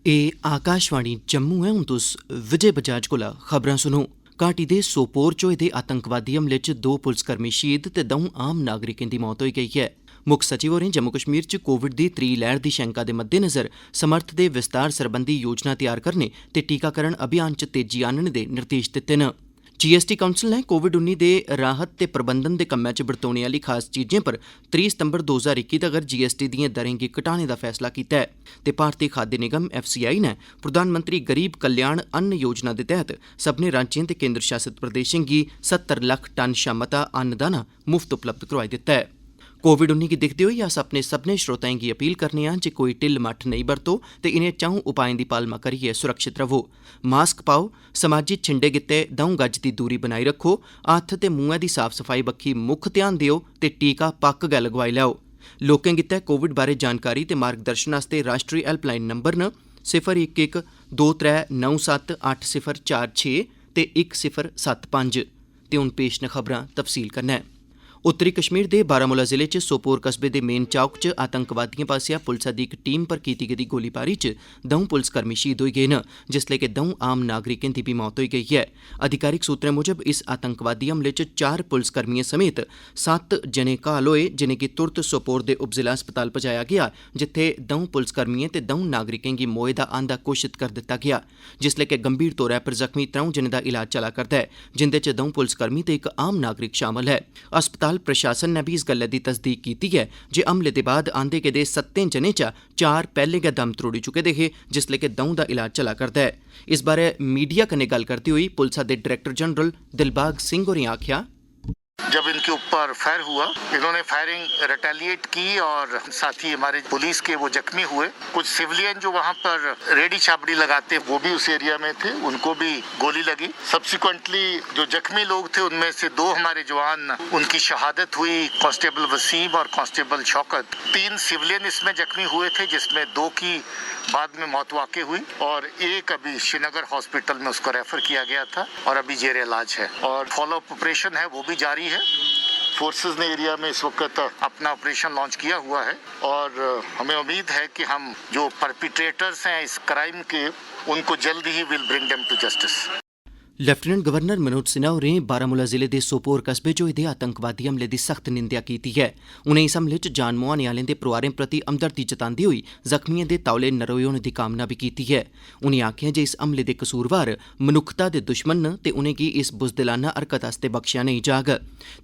ए आकाशवाणी जम्मू है। हूँ तुस विजय बजाज कोला खबरां सुनो। घाटी दे सोपोर च होए दे आतंकवादी हमले च 2 पुलसकर्मी शहीद ते 2 आम नागरिकें दी मौत होई गेई है। मुक्ख सचिव होरें जम्मू कश्मीर च कोविड दी त्री लैह्र दी शैंका दे मद्देनज़र समर्थ दे विस्तार सरबंधी योजना तैयार करने ते टीकाकरण अभियान च तेजी आह्नने दे निर्देश दित्ते न। जीएसटी काउंसल ने कोविड-19 दे राहत ते प्रबंधन दे कम्मै च बरतोने आह्ली खास चीजें पर 30 सितंबर 2021 तगर जीएसटी दिएं दरें गी घटाने दा फैसला कीता है ते भारतीय खाद्य निगम एफसीआई ने प्रधानमंत्री गरीब कल्याण अन्न योजना दे तैह्त सब्भनें राज्यें ते केंद्र शासित प्रदेशें गी 70 लक्ख टन शा मता अन्नदाना मुफ्त उपलब्ध करोआई दित्ता है। कोविड-19 गी दिखदे होई अस अपने सब्भनें श्रोताएं गी अपील करने आं जे कोई ढिल्ल मट्ठ नेईं बरतो ते इनें च'ऊं उपाएं दी पालमा करियै सुरक्षित रवो। मास्क पाओ, समाजी छिंडे गित्ते 2 गज दी दूरी बनाई रक्खो, हत्थ ते मुंहै दी साफ सफाई बक्खी मुक्ख ध्यान देओ ते टीका पक्क गै लगवाई लैओ। लोकें गित्ते कोविड बारै जानकारी ते मार्गदर्शन आस्तै राष्ट्री हैल्पलाइन नंबर न 011 2397 8046 ते 1075। ते हुण पेश न खबरां तफसील कन्नै। उत्तरी कश्मीर दे बारामूला जिले च सोपोर कस्बे दे मेन चौक च आतंकवादिएं पास्सेआ पुलसा दी इक टीम पर कीती गेदी गोलीबारी च 2 पुलसकर्मी शहीद होई गे न, जिसलै कि 2 आम नागरिकें दी बी मौत होई गेई है। अधिकारिक सूत्रें मुजब इस आतंकवादी हमले च 4 पुलसकर्मिएं समेत 7 जने घायल होए, जिनेंगी तुरत सोपोर दे उपजिला अस्पताल पजाया गेआ, जित्थे 2 पुलसकर्मिएं ते 2 नागरिकें गी मोए दा आंदा घोषित कर दित्ता गेआ, जिसलै कि गंभीर तौरा पर जख्मी 3 जनें दा इलाज चला करदा है, जिंदे च 2 पुलसकर्मी ते इक आम नागरिक शामल है। अस्पताल प्रशासन ने भी इस गल्लै दी तसदीक कीती है जे हमले दे बाद आंदे गेदे 7 जनें चा 4 पैह्ले गै दम त्रोड़ी चुके दे हे, जिसलै कि 2 दा इलाज चला करदा है। इस बारै मीडिया कन्नै गल्ल करदे होई पुलसा दे डायरेक्टर जनरल दिलबाग सिंह होरें आखेआ, जब इनके ऊपर फायर हुआ, इन्होंने फायरिंग रिटेलिएट की और साथ ही हमारे पुलिस के वो जख्मी हुए। कुछ सिविलियन जो वहाँ पर रेडी छाबड़ी लगाते वो भी उस एरिया में थे, उनको भी गोली लगी। सब्सिक्वेंटली जो जख्मी लोग थे उनमें से 2 हमारे जवान, उनकी शहादत हुई, कांस्टेबल वसीम और कांस्टेबल शौकत। 3 सिविलियन इसमें जख्मी हुए थे, जिसमें 2 की बाद में मौत वाक़ई हुई और एक अभी श्रीनगर हॉस्पिटल में उसको रेफर किया गया था और अभी जेर इलाज है और फॉलोअप ऑपरेशन है वो भी जारी है। फोर्सेस ने एरिया में इस वक्त अपना ऑपरेशन लॉन्च किया हुआ है और हमें उम्मीद है कि हम जो परपिट्रेटर्स हैं इस क्राइम के, उनको जल्द ही will bring them to justice. Lieutenant governor Manoj Sinha होरें बारामूला जिले दे सोपोर कस्बे च होए दे आतंकवादी हमले दी सख्त निंदेआ कीती है। उनें इस हमले च जान मुहाने आह्लें दे परोआरें प्रति हमदर्दी जतांदे होई जख्मिएं दे तौले नरोए होने दी कामना भी कीती है। उनें आखेआ जे इस हमले दे कसूरवार मनुक्खता दे दुश्मन न ते उनेंगी इस बुज़दिलाना हरकत आस्तै बख्शेआ नेईं जाग।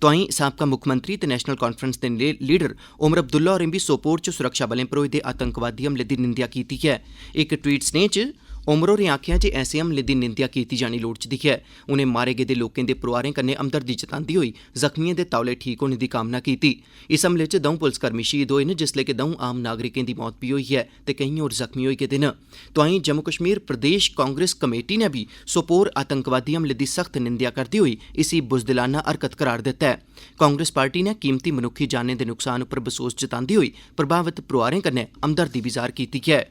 तोआईं साबका मुक्खमंत्री ते नेशनल कांफ्रेंस दे लीडर उमर अब्दुल्ला होरें भी सोपोर च सुरक्षा बलें पर होए दे आतंकवादी हमले दी निंदेआ कीती है। इक ट्वीट सनेह च उमर होरें आखेआ जे ऐसे हमले दी निंदेआ कीती जानी लोड़चदी है। उनें मारे गेदे लोकें दे परोआरें कन्नै हमदर्दी जतांदी होई जख्मिएं दे तौले ठीक होने दी कामना कीती। इस हमले च 2 पुलसकर्मी शहीद होए न, जिसलै कि 2 आम नागरिकें दी मौत भी होई है ते केईं होर जख्मी होई गेदे न। तोआईं जम्मू कश्मीर प्रदेश कांग्रेस कमेटी ने भी सोपोर आतंकवादी हमले दी सख्त निंदेआ करदे होई इसी बुज़दिलाना हरकत करार दित्ता है। कांग्रेस पार्टी ने कीमती मनुक्खी जानें दे नुकसान उप्पर बसोस जतांदे होई प्रभावित परोआरें कन्नै हमदर्दी बी ज़ाहिर कीती है।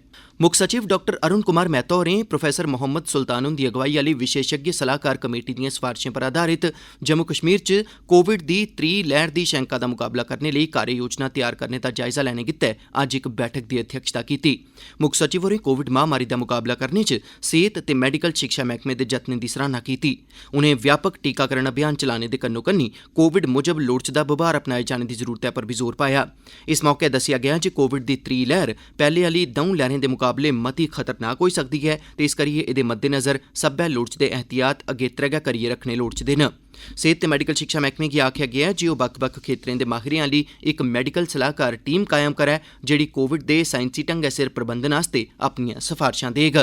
मुक्ख सचिव डॉक्टर अरुण कुमार मेहता होरें प्रोफैसर मोहम्मद सुल्तान हुंदी अगवाई आह्ली विशेषज्ञ सलाहकार कमेटी दिएं सफारशें पर आधारित जम्मू कश्मीर च कोविड दी त्री लैह्र दी शैंका दा मुकाबला करने लेई कार्य योजना तैयार करने दा जायजा लैने गित्तै अज्ज इक बैठक दी अध्यक्षता कीती। मुक्ख सचिव होरें कोविड महामारी दा मुकाबला करने च सेहत ते मैडिकल शिक्षा मैह्कमे दे जतनें दी सराहना कीती। उनें व्यापक टीकाकरण अभियान चलाने दे कन्नो कन्नी कोविड मुजब लोड़चदा बभार अपनाए जाने दी जरूरतै पर बी जोर पाया। इस मौके दस्सेआ गेआ जे कोविड दी त्री लैह्र पैह्ले आह्ली 2 लैह्रें दे मुकाबले मती खतरनाक होई सकदी है ते इस करियै एह्दे मद्देनज़र सब्बै लोड़चदे एहतियात अगेत्रे गै करियै रखने लोड़चदे न। सेहत ते मैडिकल शिक्षा मैह्कमे गी आखेआ गेआ ऐ जे ओह् बक्ख-बक्ख खेत्तरें दे माहिरें आह्ली इक मैडिकल सलाहकार टीम कायम करै, जेह्ड़ी कोविड दे साइंसी ढंगै सिर प्रबंधन आस्तै अपनियां सफारशां देग।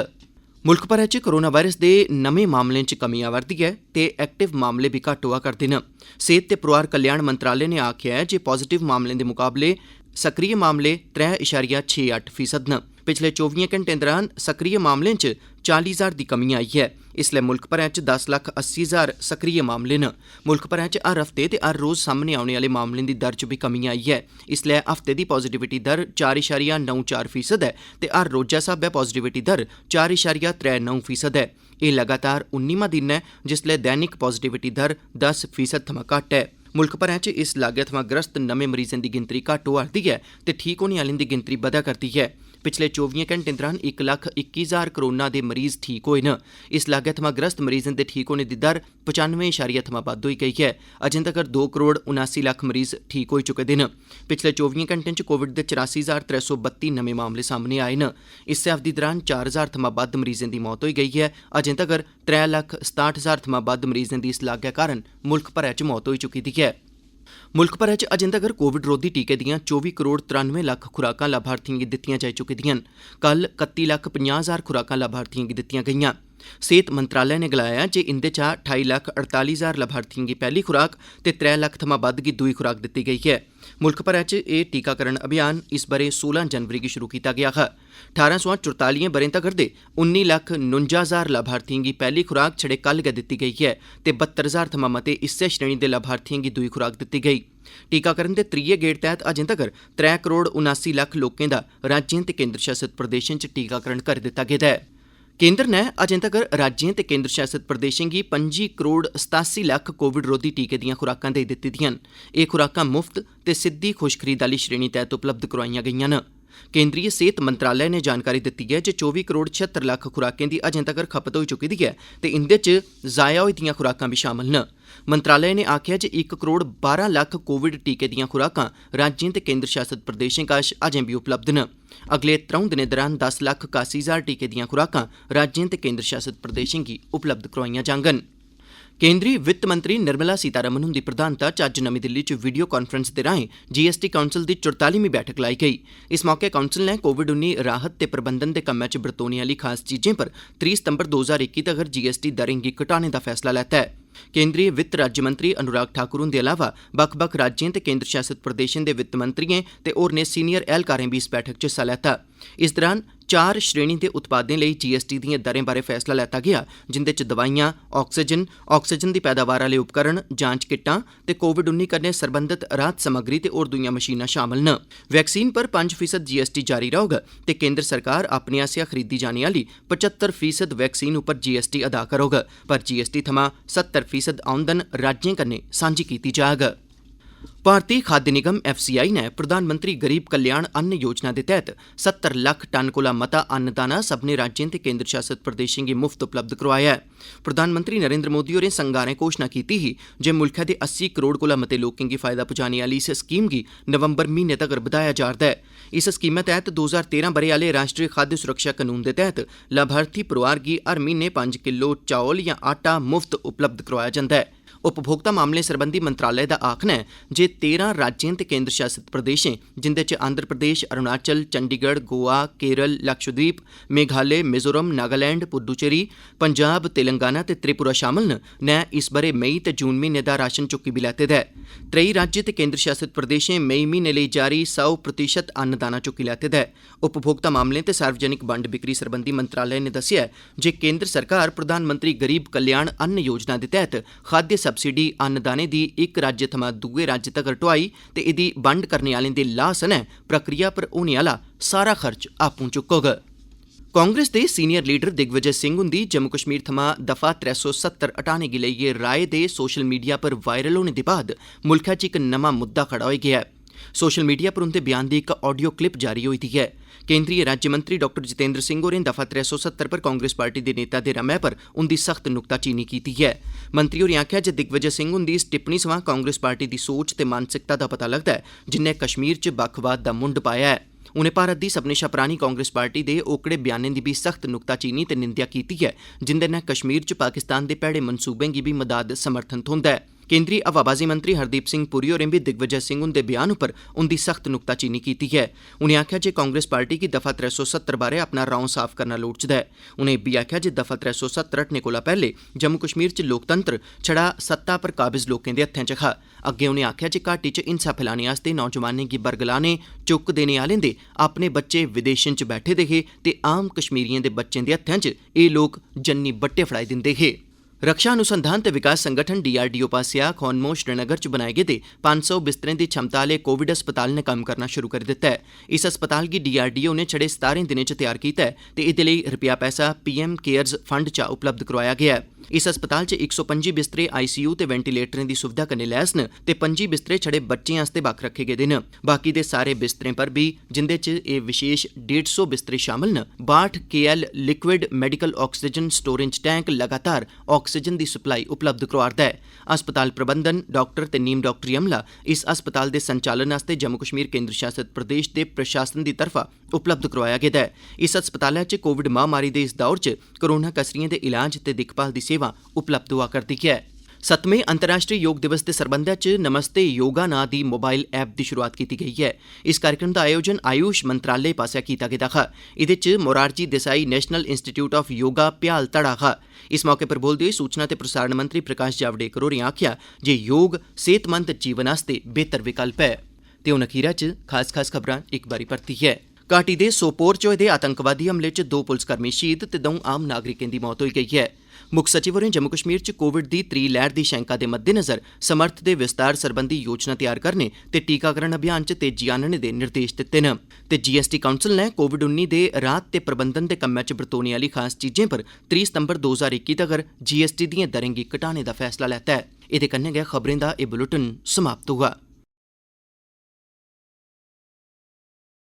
मुल्ख भरै च कोरोना वायरस दे नमें मामलें च कमी आवा'रदी ऐ ते एक्टिव मामले बी घट्ट होआ करदे न। सेहत ते परोआर कल्याण मंत्रालय ने आखेआ ऐ जे पॉजिटिव मामलें दे मुकाबले सक्रिय मामले 3.68% न। पिछले 24 घंटें दौरान सक्रिय मामलें च 40,000 दी कमी आई है। इसलै मुल्ख भरै च 10,80,000 सक्रिय मामले न। मुल्ख भरै च हर हफ्ते ते हर रोज़ सामने औने आह्ले मामलें दी दर च भी कमी आई है। इसलै हफ्ते दी पॉजिटिविटी दर 4.94% है ते हर रोजा स्हाबै पॉजिटिविटी दर 4.39% है। एह् लगातार 19वां दिन ऐ जिसलै दैनिक पॉजिटिविटी दर 10% थमां घट्ट है। मुल्ख भरै च इस लागै थमां ग्रस्त नमें मरीजें दी गिनतरी घट्ट होआ करदी ऐ ते ठीक होने आह्लें दी गिनतरी बधा करदी ऐ। पिछले 24 घंटें दौरान 1,21,000 कोरोना दे मरीज ठीक होए न। इस लागै थमां ग्रस्त मरीजें दे ठीक होने दी दर 95% थमां बद्ध होई गेई है। अजें तगर 2 करोड़ 79 लक्ख मरीज ठीक होई चुके दे न। पिछले 24 घंटें च कोविड दे 84,332 नमें मामले सामने आए न। इस्सै अवधि दौरान 4,000 थमां बद्ध मरीजें दी मौत होई गई है। अजें तगर 3,67,000 थमां बद्ध मरीजें दी इस लागै कारण मुल्ख भरै च मौत होई चुकी दी है। मुल्ख भरै च अजें तगर कोविड रोधी टीके दियां 24 करोड़ 93 लक्ख खुराकां लाभार्थियें गी दित्तियां जाई चुकी दियां न। कल 31,50,000 खुराकां लाभार्थियें गी दित्तियां गेईयां। सेहत मंत्रालय ने गलाया जे इंदे चा 28,48,000 लाभार्थियें गी पैहली खुराक ते 3 लक्ख थमां बद्ध गी दूई खुराक दित्ती गेई है। मुल्ख भरै च एह् टीकाकरण अभियान इस ब'रे 16 जनवरी गी शुरू कीता गेआ हा। 18 सोयां 44 ब'रें तगर दे 19,49,000 लाभार्थियें गी पैहली खुराक छड़े कल गै दित्ती गेई है ते 72,000 थमां मते इस्सै श्रेणी दे लाभार्थियें गी दूई खुराक दित्ती गेई। टीकाकरण दे त्रीये गेड़ तैह्त अजें तगर 3 करोड़ 79 लक्ख लोकें दा राज्यें ते केंद्र शासित प्रदेशें च टीकाकरण करी दित्ता गेदा है। केंद्र ने अजें तगर राज्यें ते केंद्र शासित प्रदेशें गी 25 करोड़ 87 लक्ख कोविड रोधी टीके दियां खुराकां देई दित्ती दियां न। एह् खुराकां मुफ्त ते सिद्धी खुश खरीद आह्ली श्रेणी तैह्त उपलब्ध करोआईयां गेईयां न। केंद्रीय सेहत मंत्रालय ने जानकारी दित्ती है जे 24 करोड़ 76 लक्ख खुराकें दी अजें तगर खपत होई चुकी दी है ते इंदे च जाया होई दियां खुराकां बी शामल न। मंत्रालय ने आखेआ जे 1 करोड़ 12 लक्ख कोविड टीके दियां खुराकां राज्यें ते केंद्र शासित प्रदेशें कश अजें बी उपलब्ध न। अगले 3 दिनें दौरान 10 लक्ख 81,000 टीके दियां खुराकां राज्यें ते केंद्र शासित प्रदेशें गी उपलब्ध करोआईयां जाङन। केंद्री वित्त मंत्री निर्मला सीतारमण हुंदी प्रधानता च अज्ज नमीं दिल्ली च वीडियो कांफ्रेंस दे राएं जीएसटी काउंसल दी 44वीं बैठक लाई गेई। इस मौके काउंसल ने कोविड-19 राहत ते प्रबंधन दे कम्मै च बरतोने आह्ली खास चीजें पर 30 सितंबर 2021 तगर जीएसटी दरें गी घटाने दा फैसला लैता है। केंद्रीय वित्त राज्य मंत्री अनुराग ठाकुर हुंदे अलावा बक्ख-बक्ख राज्यें ते केंद्र शासित प्रदेशें दे वित्त मंत्रियें ते होरनें सीनियर ऐह्लकारें बी इस बैठक च हिस्सा लैता। इस दौरान 4 श्रेणी दे उत्पादें लेई जीएसटी दिएं दरें बारै फैसला लैता गेआ, जिंदे च दवाइयां, ऑक्सीजन दी पैदावार आह्ले उपकरण, जांच किट्टां ते कोविड-19 कन्नै सरबंधत राहत समग्री ते होर दूईयां मशीनां शामल न। वैक्सीन पर 5% जीएसटी जारी रौह्ग ते केंद्र सरकार अपने आसेआ खरीदी जाने आह्ली 75% वैक्सीन उप्पर जीएसटी अदा करोग, पर जीएसटी थमां 70% औंदन राज्यें कन्नै सांझी कीती जाग। भारतीय खाद्य निगम एफसीआई ने प्रधानमंत्री गरीब कल्याण अन्न योजना दे तैह्त 70 लक्ख टन कोला मता अन्नदाना सब्भनें राज्यें ते केंद्र शासित प्रदेशें गी मुफ्त उपलब्ध करोआया है। प्रधानमंत्री नरेंद्र मोदी होरें संगारें घोशणा कीती ही जे मुल्खै दे 80 करोड़ कोला मते लोकें गी फायदा पुजाने आह्ली इस स्कीम गी नवंबर म्हीने तगर बधाया जा'रदा है। इस स्कीमै तैह्त 2013 ब'रे आह्ले राष्ट्री खाद्य सुरक्षा कानून दे तैह्त लाभार्थी परोआर गी हर म्हीने 5 किलो चौल जां आटा मुफ्त उपलब्ध करोआया जंदा है। उपभोक्ता मामलें सरबंधी मंत्रालय दा आखना है जे 13 राज्यें ते केंद्र शासित प्रदेशें, जिंदे च आंध्र प्रदेश, अरुणाचल, चंडीगढ़, गोवा, केरल, लक्षद्वीप, मेघालय, मिजोरम, नागालैंड, पुडुचेरी, पंजाब, तेलंगाना ते त्रिपुरा शामल न इस ब'रे मई ते जून म्हीने दा राशन चुक्की बी लैते दा है। 3 राज्य ते केंद्र शासित प्रदेशें मई म्हीने लेई जारी 100% अन्नदाना चुक्की लैते दा है। उपभोक्ता मामलें ते सार्वजनिक बंड बिक्री सरबंधी मंत्रालय ने दस्सेआ है जे केंद्र सरकार प्रधानमंत्री गरीब कल्याण अन्न योजना दे तैह्त खाद्य सबसिडी अन्नदाने दी इक राज्य थमां दूए राज्य तगर ढोआई ते एह्दी बंड करने आह्लें दे लाह् सनै प्रक्रिया पर होने आह्ला सारा खर्च आपूं चुक्कोग। कांग्रेस दे सीनियर लीडर दिग्विजय सिंह हुंदी जम्मू कश्मीर थमां दफा 370 हटाने गी लेइयै राय दे सोशल मीडिया पर वायरल होने दे बाद मुल्खै च इक नमां मुद्दा खड़ा होई गेआ ऐ। सोशल मीडिया पर उंदे बयान दी इक ऑडियो क्लिप जारी होई दी है। केंद्रीय राज्य मंत्री डॉक्टर जितेंद्र सिंह होरें दफा 370 पर कांग्रेस पार्टी दे नेता दे रमै पर उंदी सख्त नुक्ताचीनी कीती है। मंत्री होरें आखेआ जे दिग्विजय सिंह हुंदी इस टिप्पणी सवां कांग्रेस पार्टी दी सोच ते मानसिकता दा पता लगदा है, जिन्नै कश्मीर च बक्खवाद दा मुंड पाया है। उनें भारत दी सभनें शा परानी कांग्रेस पार्टी दे ओकड़े बयानें दी बी सख्त नुक्ताचीनी ते निंदेआ कीती है, जिंदे नै कश्मीर च पाकिस्तान दे भैड़े मनसूबें गी बी मदाद समर्थन थ्होंदा है। केंद्रीय हवाबाजी मंत्री हरदीप सिंह पुरी होरें बी दिग्विजय सिंह हुंदे बयान उप्पर उंदी सख्त नुक्ताचीनी कीती है। उनें आखेआ जे कांग्रेस पार्टी गी दफा 370 बारै अपना रौं साफ करना लोड़चदा है। उनें इब्बी आखेआ जे दफा 370 हटने कोला पैह्ले जम्मू कश्मीर च लोकतंत्र छड़ा सत्ता पर काबिज लोकें दे हत्थें च हा। अग्गें उनें आखेआ जे घाटी च हिंसा फैलाने आस्तै नौजवानें गी बरगलाने चुक्क देने आह्लें दे अपने बच्चे विदेशें च बैठे दे हे ते आम कश्मीरियें दे बच्चें दे हत्थें च एह् लोक जन्नी बट्टे फड़ाई दिंदे हे। रक्षा अनुसंधान ते विकास संगठन डीआरडीओ पासेआ खौनमो श्रीनगर च बनाए गेदे 500 बिस्तरें दी क्षमता आह्ले कोविड अस्पताल ने कम्म करना शुरू करी दित्ता है। इस अस्पताल गी डीआरडीओ ने छड़े 17 दिनें च तैयार कीता है ते एह्दे लेई रपेआ पैसा पीएम केयर्स फंड चा उपलब्ध करोआया गेआ है। इस अस्पताल च 125 बिस्तरे ICU ते वेंटीलेटरें दी सुविधा कन्नै लैस न ते 25 बिस्तरे छड़े बच्चें आस्तै बक्ख रखे गेदे न। बाकी दे सारे बिस्तरें पर बी, जिंदे च एह् विशेष 150 बिस्तरे शामल न, 62 KL liquid medical oxygen storage tank लगातार ऑक्सीजन दी सप्लाई उपलब्ध करोआ'रदा ऐ। अस्पताल प्रबंधन, डॉक्टर ते नीम डॉक्टरी अमला इस अस्पताल दे संचालन आस्तै जम्मू कश्मीर केंद्र शासित प्रदेश दे प्रशासन दी तरफा उपलब्ध करोआया गेदा ऐ। इस अस्पतालै च कोविड महामारी दे इस दौर च कोरोना कसरियें दे इलाज ते दिक्खभाल दी सेवा उपलब्ध होआ करदी ऐ। 7वें अंतर्राष्ट्री योग दिवस दे सरबंधै च नमस्ते योगा नां दी मोबाइल ऐप दी शुरुआत कीती गेई ऐ। इस कार्यक्रम दा आयोजन आयुष मंत्रालय पास्सेआ कीता गेदा हा। एह्दे च Morarji Desai national institute of yoga भ्याल धड़ा हा। इस मौके पर बोलदे होई सूचना ते प्रसारण मंत्री प्रकाश जावड़ेकर होरें आखेआ जे योग सेहतमंद जीवन आस्तै बेहतर विकल्प ऐ। ते हुन अखीरा च खास खबरां इक बारी परतियै। घाटी दे सोपोर च होए दे आतंकवादी हमले च 2 पुलसकर्मी शहीद ते 2 आम नागरिकें दी मौत होई गेई ऐ। मुक्ख सचिव होरें जम्मू कश्मीर च कोविड दी त्री लैह्र दी शैंका दे मद्देनज़र समर्थ दे विस्तार सरबंधी योजना तैयार करने ते टीकाकरण अभियान च तेजी आह्नने दे निर्देश दित्ते न। ते GST काउंसल ने कोविड-19 दे राहत ते प्रबंधन दे कम्मै च बरतोने आह्ली खास चीजें पर 30 सितंबर 2021 तगर GST दिएं दरें गी घटाने दा फैसला लैता ऐ। एह्दे कन्नै गै खबरें दा एह् बुलेटिन समाप्त होआ।